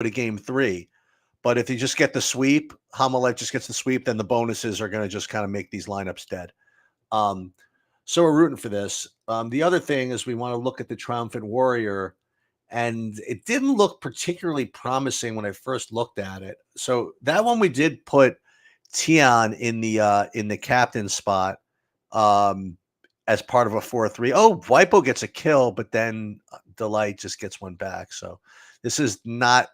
to game 3. But if you just get the sweep, Hamalev just gets the sweep, then the bonuses are going to just kind of make these lineups dead. Um, so we're rooting for this. The other thing is we want to look at the Triumphant Warrior, and it didn't look particularly promising when I first looked at it. So that one we did put Tion in the captain spot as part of a 4-3. Oh, Wipo gets a kill, but then Delight just gets one back. So this is not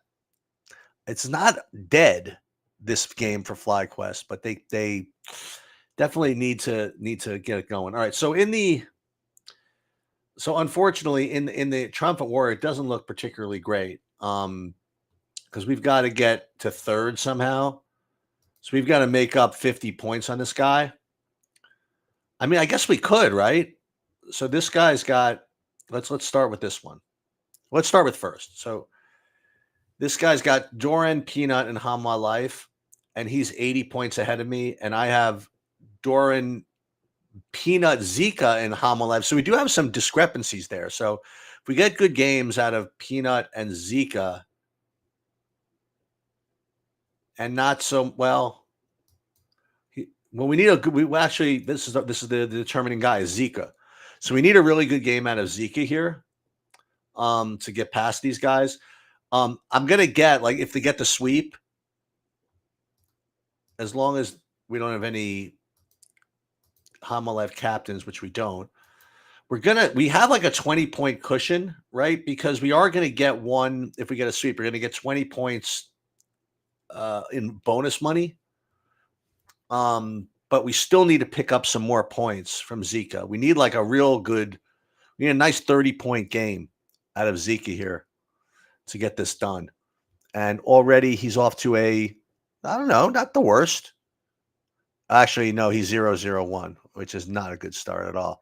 it's not dead, this game for FlyQuest, but they definitely need to get it going. All right, so unfortunately in the Triumphant Warrior, it doesn't look particularly great. Because we've got to get to third somehow. So we've got to make up 50 points on this guy. I mean, I guess we could, right? So this guy's got let's start with this one. Let's start with first. So this guy's got Doran, Peanut, and Hamwa Life, and he's 80 points ahead of me, and I have Doran, Peanut, Zika, and Hamwa Life. So we do have some discrepancies there. So if we get good games out of Peanut and Zika, and not so well. Well, we need a good. We actually this is the determining guy is Zika, so we need a really good game out of Zika here, to get past these guys. I'm gonna get like if they get the sweep, as long as we don't have any Hamalev captains, which we don't. We have like a 20-point cushion, right? Because we are gonna get one if we get a sweep. We're gonna get 20 points in bonus money. But we still need to pick up some more points from Zika. We need like a real good, we need a nice 30-point game out of Zika here to get this done. And already he's off to I don't know, not the worst. Actually, no, he's 0-0-1, which is not a good start at all.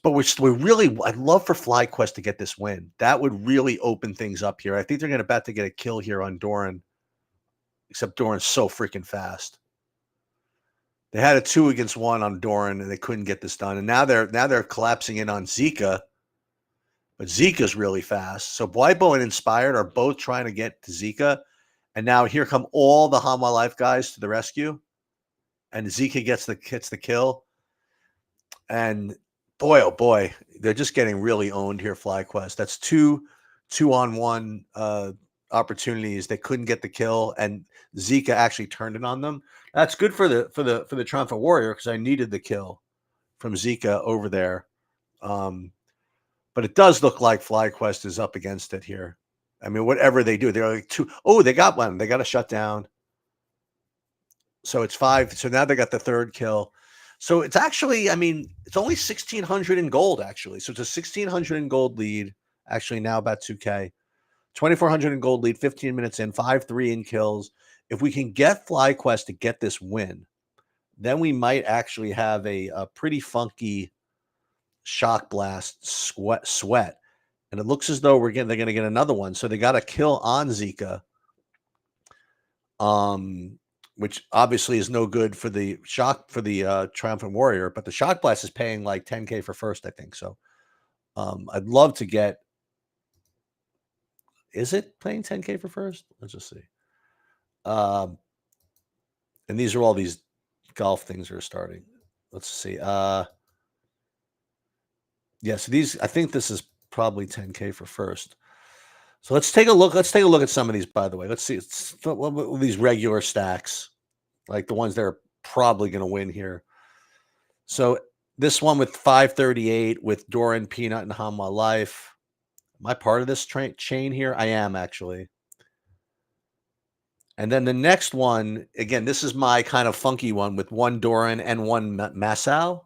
But we're really, I'd love for FlyQuest to get this win. That would really open things up here. I think they're going to about to get a kill here on Doran, except Doran's so freaking fast. They had a 2-against-1 on Doran, and they couldn't get this done. And now they're collapsing in on Zika, but Zika's really fast. So Blybo and Inspired are both trying to get to Zika, and now here come all the Hanwha Life guys to the rescue, and Zika gets the kill. And boy, oh boy, they're just getting really owned here. FlyQuest. That's two on one opportunities. They couldn't get the kill, and Zika actually turned it on them. That's good for the Triumphant Warrior because I needed the kill from Zika over there. But it does look like FlyQuest is up against it here. I mean, whatever they do, they're like 2. Oh, they got one. They got a shutdown. So it's 5. So now they got the third kill. So it's actually, I mean, it's only 1,600 in gold, actually. So it's a 1,600 in gold lead, actually now about 2K. 2,400 in gold lead, 15 minutes in, 5-3 in kills. If we can get FlyQuest to get this win, then we might actually have a pretty funky shock blast sweat. And it looks as though they're going to get another one. So they got a kill on Zika, which obviously is no good for the Triumphant Warrior. But the shock blast is paying like 10K for first, I think. So I'd love to get. Is it paying 10K for first? Let's just see. And these are all these golf things that are starting. Let's see. Yeah, so these, I think this is probably 10K for first. So let's take a look. Let's take a look at some of these, by the way. Let's see. These regular stacks, like the ones that are probably going to win here. So this one with 538 with Doran, Peanut, and Hanwha Life. Am I part of this chain here? I am, actually. And then the next one, again, this is my kind of funky one with 1 Doran and 1 Masao.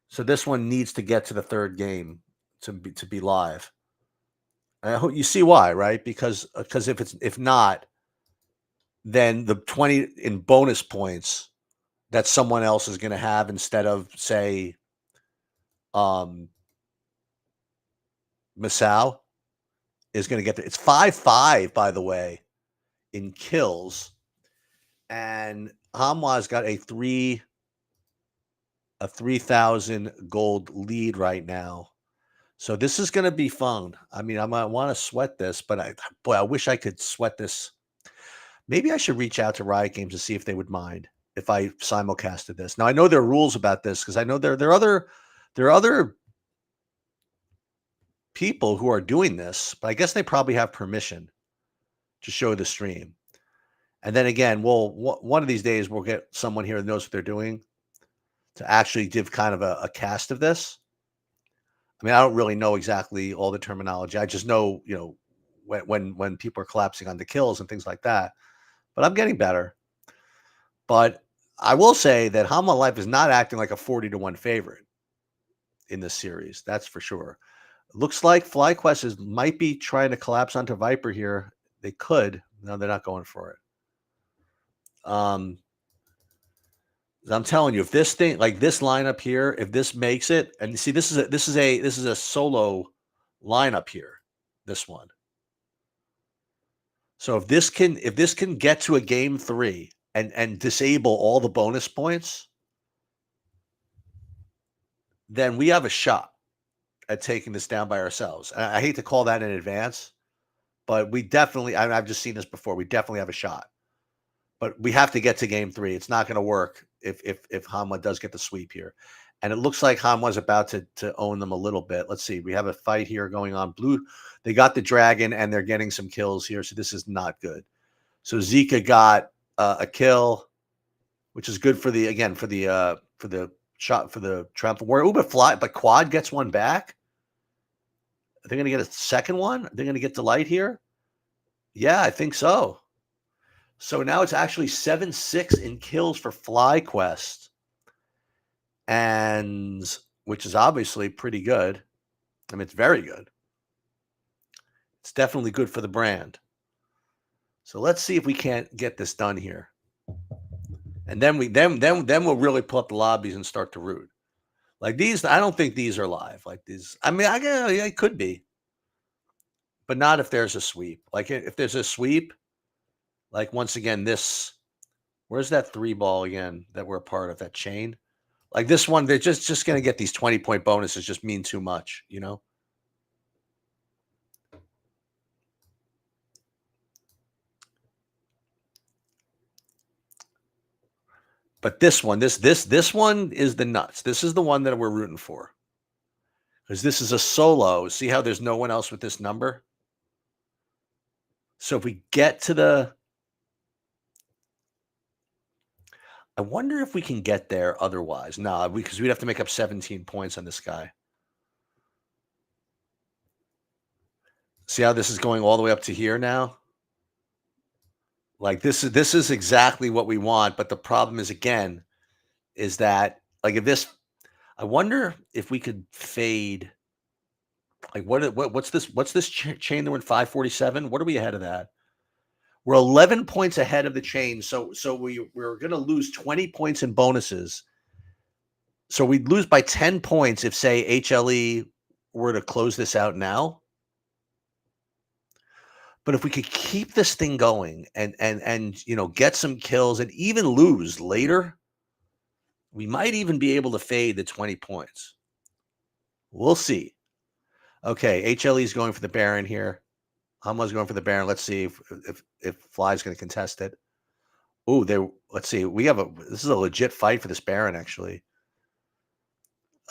So this one needs to get to the third game to be live. I hope you see why, right? Because if not, then the 20 in bonus points that someone else is going to have instead of, say, Masao is going to get there. It's 5-5, by the way, in kills, and Hanwha's got a 3,000 gold lead right now. So this is going to be fun. I mean, I might want to sweat this, but boy, I wish I could sweat this. Maybe I should reach out to Riot Games to see if they would mind if I simulcasted this. Now I know there are rules about this because I know there are other people who are doing this, but I guess they probably have permission to show the stream. And then again, one of these days we'll get someone here that knows what they're doing to actually give kind of a cast of this. I mean, I don't really know exactly all the terminology. I just know, when people are collapsing on the kills and things like that. But I'm getting better. But I will say that Hama Life is not acting like a 40-1 favorite in this series. That's for sure. Looks like FlyQuest might be trying to collapse onto Viper here. They could. No, they're not going for it. I'm telling you, if this thing, like this lineup here, if this makes it, and you see, this is a solo lineup here. This one. So if this can get to a game 3 and disable all the bonus points, then we have a shot at taking this down by ourselves. I hate to call that in advance, but we definitely, I've just seen this before. We definitely have a shot. But we have to get to game 3. It's not going to work if Hanwha does get the sweep here. And it looks like Hanwha's about to own them a little bit. Let's see. We have a fight here going on. Blue, they got the dragon, and they're getting some kills here, so this is not good. So Zika got a kill, which is good for the shot for the triumphant warrior. Ooh, but Quad gets one back. Are they going to get a second one? Are they going to get Delight here? Yeah, I think so. So now it's actually 7-6 in kills for FlyQuest, and which is obviously pretty good. I mean, it's very good. It's definitely good for the brand. So let's see if we can't get this done here, and then we'll really pull up the lobbies and start to root. Like these, I don't think these are live. Like these, I mean, it could be, but not if there's a sweep. Like if there's a sweep, like once again, where's that 3 ball again that we're a part of, that chain? Like this one, they're just going to get these 20-point bonuses just mean too much, But this one, this one is the nuts. This is the one that we're rooting for. Because this is a solo. See how there's no one else with this number? So if we get to I wonder if we can get there otherwise. No, because we'd have to make up 17 points on this guy. See how this is going all the way up to here now? Like this is exactly what we want, but the problem is again is that like if this I wonder if we could fade like what's this chain that we're in 547? What are we ahead of that? We're 11 points ahead of the chain. So we're going to lose 20 points in bonuses. So we'd lose by 10 points if say HLE were to close this out now. But if we could keep this thing going and get some kills and even lose later, we might even be able to fade the 20 points. We'll see. Okay, HLE is going for the Baron here. Hamla's going for the Baron. Let's see if Fly's going to contest it. Ooh, let's see. This is a legit fight for this Baron, actually.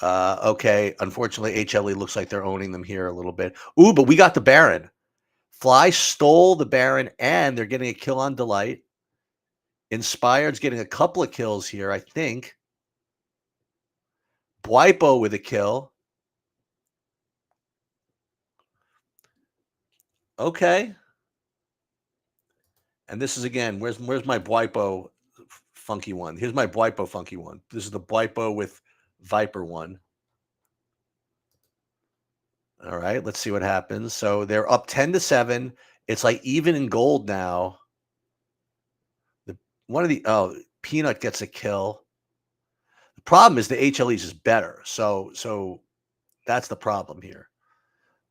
Okay, unfortunately, HLE looks like they're owning them here a little bit. Ooh, but we got the Baron. Fly stole the Baron, and they're getting a kill on Delight. Inspired's getting a couple of kills here, I think. Bwipo with a kill. Okay. And this is again, where's my Bwipo funky one? Here's my Bwipo funky one. This is the Bwipo with Viper one. All right, let's see what happens. So they're up 10-7. It's like even in gold now. Peanut gets a kill. The problem is the HLEs is better. So that's the problem here.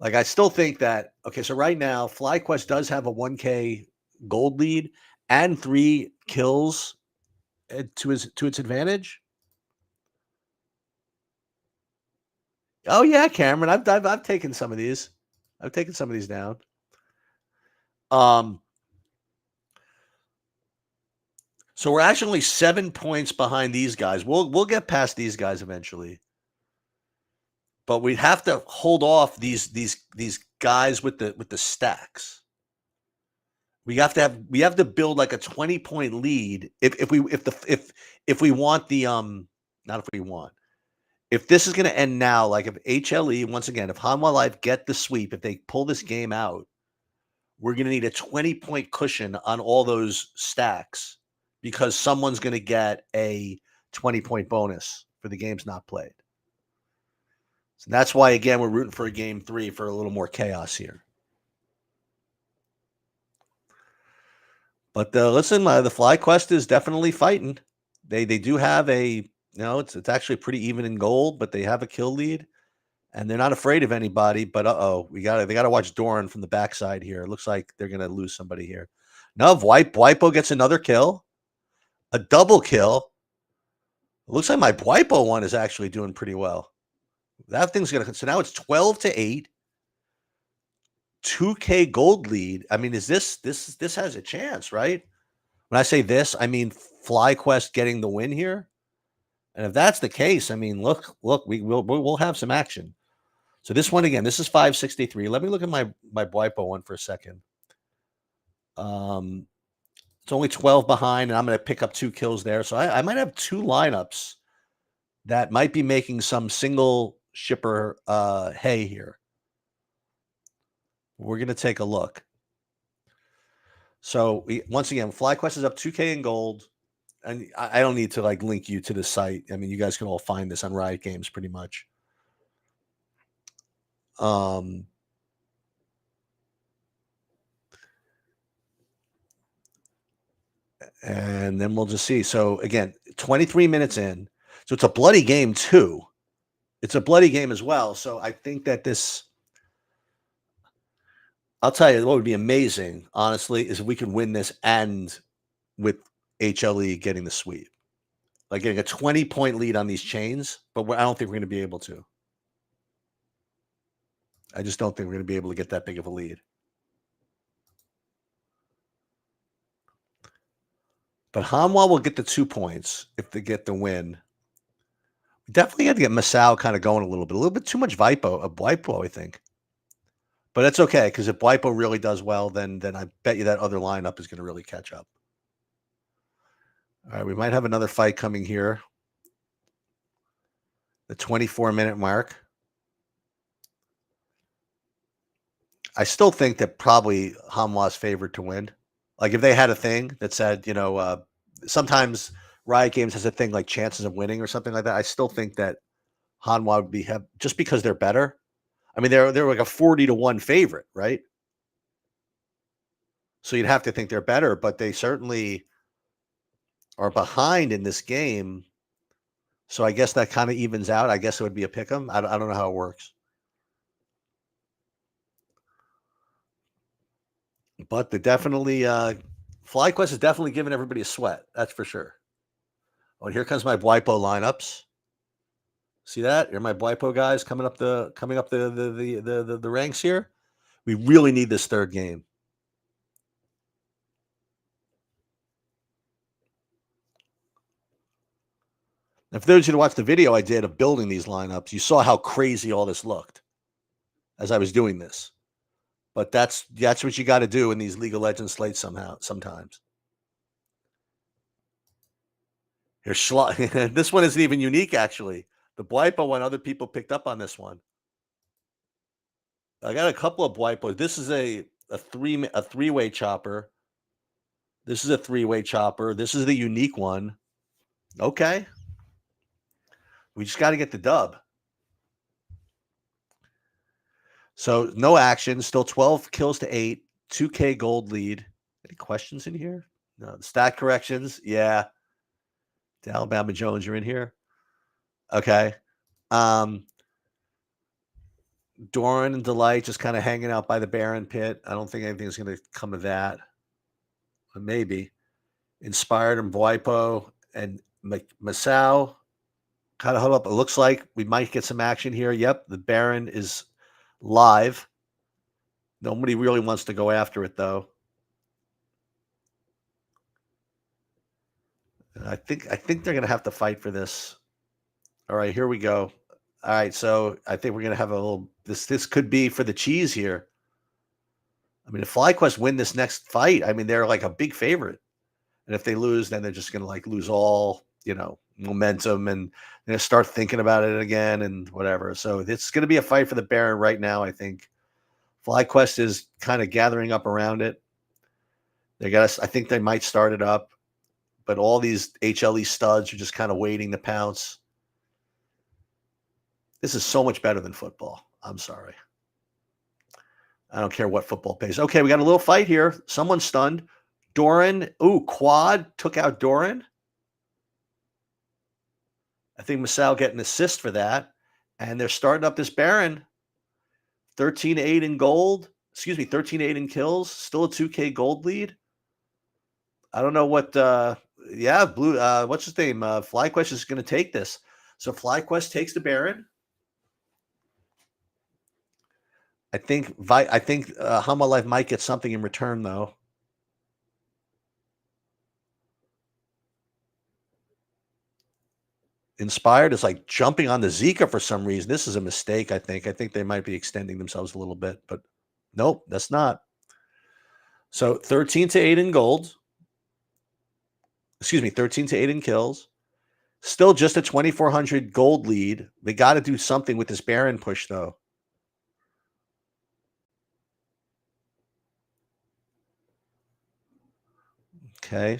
Like I still think that so right now FlyQuest does have a 1K gold lead and 3 kills to its advantage. Oh yeah, Cameron. I've taken some of these. I've taken some of these down. Um, so we're actually 7 points behind these guys. We'll get past these guys eventually, but we have to hold off these guys with the stacks. We have to build like a 20-point lead if we want the not if we want. If this is going to end now, like if HLE once again, if Hanwha Life get the sweep, if they pull this game out, we're going to need a 20-point cushion on all those stacks because someone's going to get a 20-point bonus for the games not played. So that's why again we're rooting for a game 3 for a little more chaos here. But listen, the Fly Quest is definitely fighting. They do have it's actually pretty even in gold, but they have a kill lead, and they're not afraid of anybody. But they gotta watch Doran from the backside here. It looks like they're gonna lose somebody here. No, Bwipo gets another kill, a double kill. It looks like my Bwipo one is actually doing pretty well. That thing's gonna so now it's 12-8, 2K gold lead. I mean, is this has a chance, right? When I say this, I mean FlyQuest getting the win here. And if that's the case, I mean, look, we'll have some action. So this one again, this is 563. Let me look at my Bwipo one for a second. It's only 12 behind, and I'm going to pick up 2 kills there. So I might have 2 lineups that might be making some single shipper hay here. We're going to take a look. So once again, FlyQuest is up 2K in gold. And I don't need to like link you to the site. I mean, you guys can all find this on Riot Games pretty much. And then we'll just see. So again, 23 minutes in. So it's a bloody game too. It's a bloody game as well. So I think that I'll tell you what would be amazing, honestly, is if we could win this and with HLE getting the sweep. Like getting a 20-point lead on these chains, but I don't think we're going to be able to. I just don't think we're going to be able to get that big of a lead. But Hanwha will get the 2 points if they get the win. We definitely had to get Masao kind of going a little bit too much Bwipo, I think. But that's okay because if Bwipo really does well, then I bet you that other lineup is going to really catch up. All right, we might have another fight coming here. The 24-minute mark. I still think that probably Hanwha's favored to win. Like if they had a thing that said, sometimes Riot Games has a thing like chances of winning or something like that. I still think that Hanwha would have just because they're better. I mean, they're like a 40-1 favorite, right? So you'd have to think they're better, but they certainly are behind in this game. So I guess that kind of evens out. I guess it would be a pick 'em. I don't know how it works. But FlyQuest is definitely giving everybody a sweat. That's for sure. Oh, and here comes my Bwipo lineups. See that? Here are my Bwipo guys coming up the ranks here. We really need this third game. And for those of you who watched the video I did of building these lineups, you saw how crazy all this looked as I was doing this. But that's what you got to do in these League of Legends slates sometimes. Here's this one isn't even unique, actually. The Bwipo one, other people picked up on this one. I got a couple of Bwipos. This is a three-way chopper. This is a three-way chopper. This is the unique one. Okay. We just got to get the dub. So no action. Still 12 kills to 8. 2K gold lead. Any questions in here? No. The stat corrections. Yeah. The Alabama Jones, you're in here. Okay. Doran and Delight just kind of hanging out by the Baron pit. I don't think anything's going to come of that. But maybe. Inspired and Bwipo and Masao Kind of hold up. It looks like we might get some action here. Yep, the Baron is live. Nobody really wants to go after it though. I think they're gonna have to fight for this. All right, here we go. All right, so I think we're gonna have a little. This could be for the cheese here. I mean, if FlyQuest win this next fight, I mean they're like a big favorite, and if they lose, then they're just gonna like lose all momentum and start thinking about it again and whatever. So it's gonna be a fight for the Baron right now. I think FlyQuest is kind of gathering up around it. I think they might start it up, but all these HLE studs are just kind of waiting to pounce. This is so much better than football. I'm sorry. I don't care what football pays. Okay, we got a little fight here. Someone's stunned. Doran. Ooh, quad took out Doran. I think Masao getting an assist for that. And they're starting up this Baron. 13-8 in gold. Excuse me, 13-8 in kills. Still a 2K gold lead. I don't know what blue what's his name? FlyQuest is gonna take this. So FlyQuest takes the Baron. I think Hama Life might get something in return though. Inspired is like jumping on the Zika for some reason. This is a mistake, I think. I think they might be extending themselves a little bit, but nope, that's not. So 13-8 in gold. Excuse me, 13-8 in kills. Still just a 2,400 gold lead. They got to do something with this Baron push, though. Okay.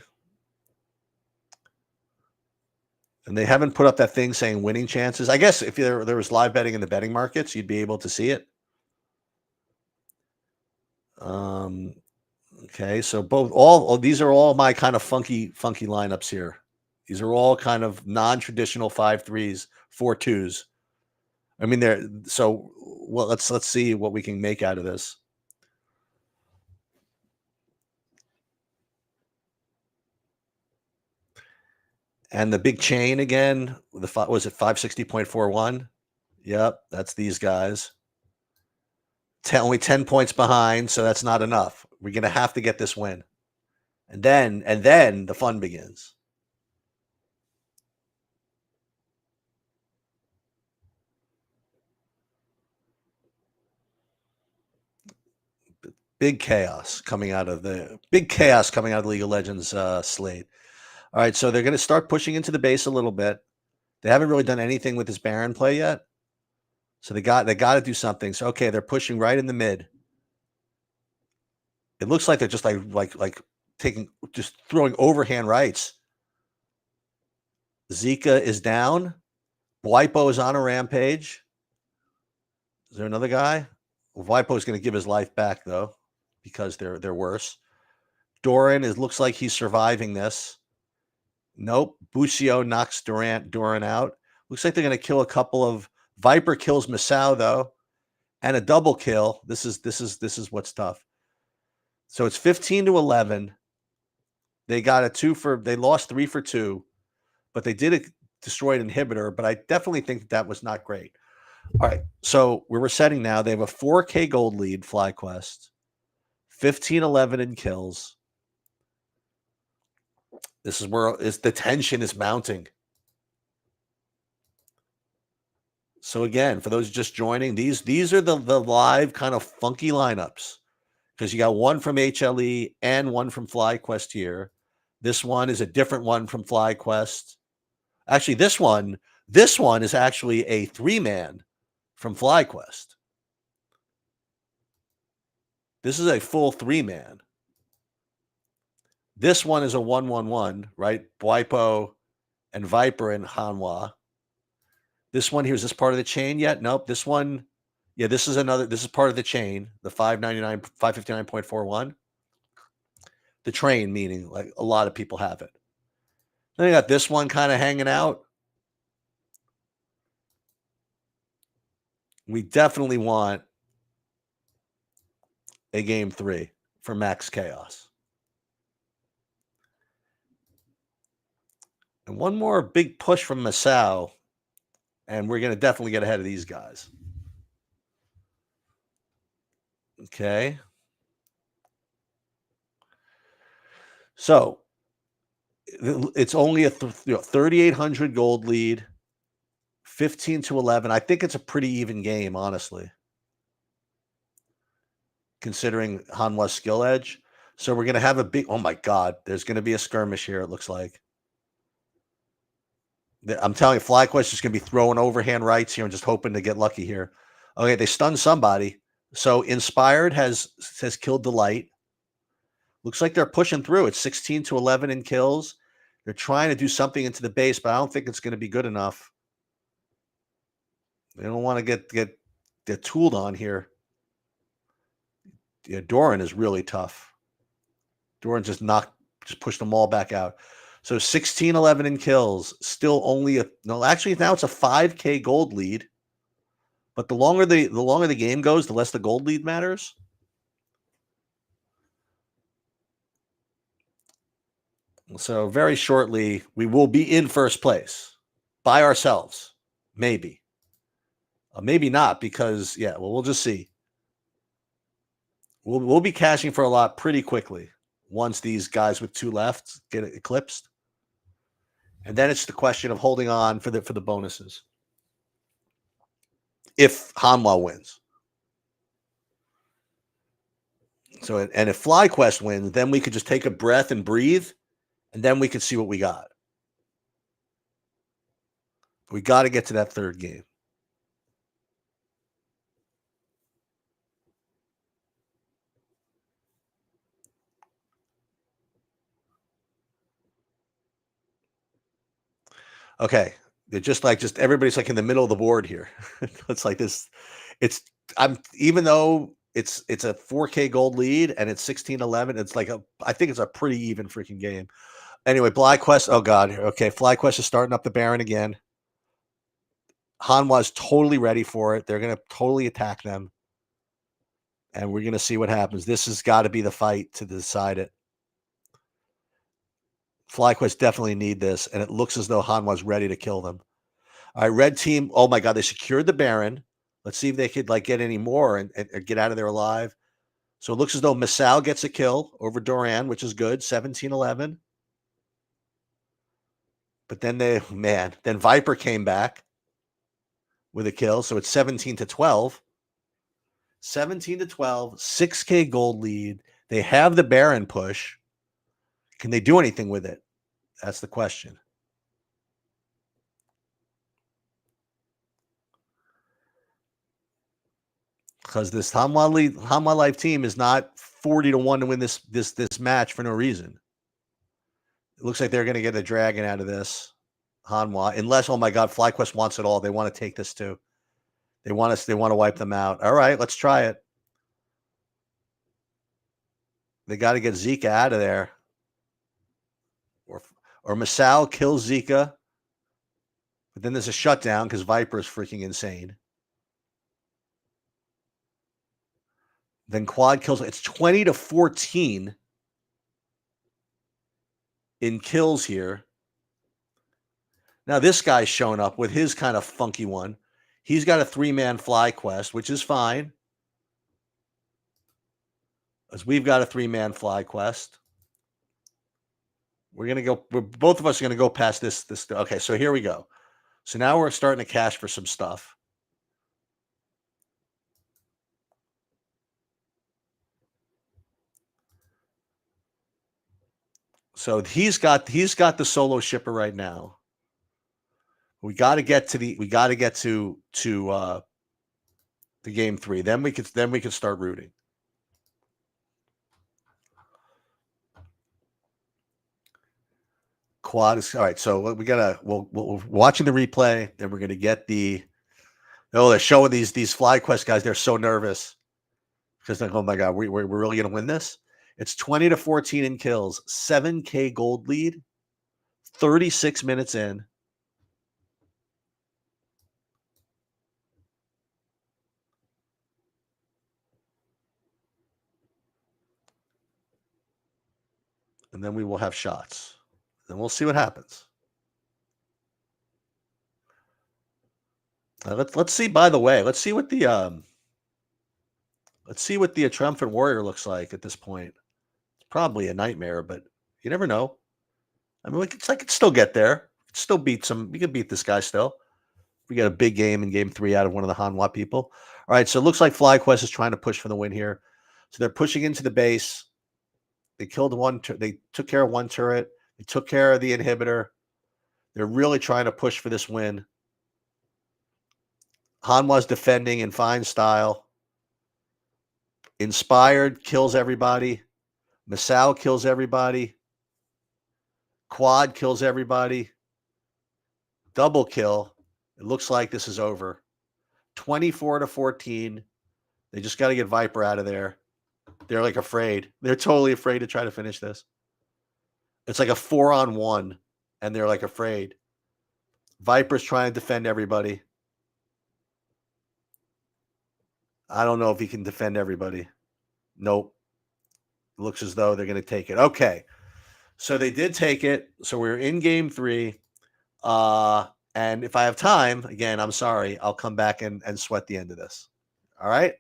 And they haven't put up that thing saying winning chances. I guess if there was live betting in the betting markets, you'd be able to see it. Okay, so all these are all my kind of funky lineups here. These are all kind of non-traditional 5-3s, 4-2s. I mean, they're so well. Let's see what we can make out of this. And the big chain again. Was it 560.41? Yep, that's these guys. Only 10 points behind, so that's not enough. We're gonna have to get this win, and then the fun begins. Big chaos coming out of the League of Legends slate. All right, so they're going to start pushing into the base a little bit. They haven't really done anything with this Baron play yet, so they got to do something. So okay, they're pushing right in the mid. It looks like they're just like throwing overhand rights. Zika is down. Wipo is on a rampage. Is there another guy? Well, Wipo is going to give his life back though, because they're worse. Doran looks like he's surviving this. Nope. Busio knocks Doran out. Looks like they're going to kill a couple of Viper kills Masao though, and a double kill. This is what's tough. So it's 15-11. They got they lost 3 for 2, but they did destroy an inhibitor. But I definitely think that was not great. All right, so we're resetting now. They have a 4K gold lead, FlyQuest. 15-11 in kills. This is where the tension is mounting. So again, for those just joining, these are the live kind of funky lineups, because you got one from HLE and one from FlyQuest here. This one is a different one from FlyQuest. Actually, this one is actually a 3-man from FlyQuest. This is a full 3-man. This one is a 1-1-1, right? Bwipo and Viper and Hanwha. This one here, is this part of the chain yet? Nope. This one, yeah, this is part of the chain, the 559.41. The train, meaning like a lot of people have it. Then you got this one kind of hanging out. We definitely want a game 3 for Max Chaos. And one more big push from Masao. And we're going to definitely get ahead of these guys. Okay. So it's only a 3,800 gold lead, 15 to 11. I think it's a pretty even game, honestly, considering Hanwha's skill edge. So we're going to have a big, oh my God, there's going to be a skirmish here, it looks like. I'm telling you, FlyQuest is going to be throwing overhand rights here and just hoping to get lucky here. Okay, they stunned somebody. So Inspired has killed Delight. Looks like they're pushing through. It's 16 to 11 in kills. They're trying to do something into the base, but I don't think it's going to be good enough. They don't want to get tooled on here. Yeah, Doran is really tough. Doran just pushed them all back out. So 16-11 in kills. Still only actually now it's a 5K gold lead. But the longer the game goes, the less the gold lead matters. So very shortly, we will be in first place by ourselves. Maybe. Maybe not, because we'll just see. We'll be cashing for a lot pretty quickly once these guys with 2 left get eclipsed. And then it's the question of holding on for the bonuses. If Hanwha wins. So and if FlyQuest wins, then we could just take a breath and breathe, and then we could see what we got. We got to get to that third game. Okay. They're just everybody's like in the middle of the board here. It's like this. Even though it's a 4K gold lead and it's 16-11, it's like I think it's a pretty even freaking game. Anyway, FlyQuest. Oh God. Okay. FlyQuest is starting up the Baron again. Hanwha's totally ready for it. They're going to totally attack them. And we're going to see what happens. This has got to be the fight to decide it. FlyQuest definitely need this, and it looks as though Hanwha's ready to kill them. All right, red team. Oh my God, they secured the Baron. Let's see if they could get any more and get out of there alive. So it looks as though Masao gets a kill over Doran, which is good, 17-11. But then then Viper came back with a kill, so it's 17-12. 17-12, 6K gold lead. They have the Baron push. Can they do anything with it? That's the question. Because this Hanwha Life team is not 40-1 to win this match for no reason. It looks like they're going to get a dragon out of this Hanwha, unless, oh my God, FlyQuest wants it all. They want to take this too. They want to wipe them out. All right, let's try it. They got to get Zika out of there. Or Masao kills Zika. But then there's a shutdown because Viper is freaking insane. Then Quad kills. It's 20-14 in kills here. Now this guy's showing up with his kind of funky one. He's got a 3-man FlyQuest, which is fine. As we've got a 3-man FlyQuest. Both of us are gonna go past this. Okay, so here we go. So now we're starting to cash for some stuff. So he's got the solo shipper right now. We got to get to game 3. Then we could start rooting. Quad is all right. So we're watching the replay. Then we're gonna get they're showing these FlyQuest guys. They're so nervous because they're like, oh my God, we're really gonna win this. It's 20-14 in kills, 7K gold lead, 36 minutes in. And then we will have shots. Then we'll see what happens. Let's see. By the way, let's see what the triumphant warrior looks like at this point. It's probably a nightmare, but you never know. I mean, I could still get there. Still beat some. We could beat this guy still. We got a big game in game 3 out of one of the Hanwha people. All right, so it looks like FlyQuest is trying to push for the win here. So they're pushing into the base. They killed one. They took care of one turret. They took care of the inhibitor. They're really trying to push for this win. Hanwha's defending in fine style. Inspired kills everybody. Masao kills everybody. Quad kills everybody. Double kill. It looks like this is over. 24-14. They just got to get Viper out of there. They're like afraid. They're totally afraid to try to finish this. It's like a 4-on-1, and they're like afraid. Viper's trying to defend everybody. I don't know if he can defend everybody. Nope. Looks as though they're going to take it. Okay. So they did take it. So we're in game 3. And if I have time, again, I'm sorry, I'll come back and sweat the end of this. All right.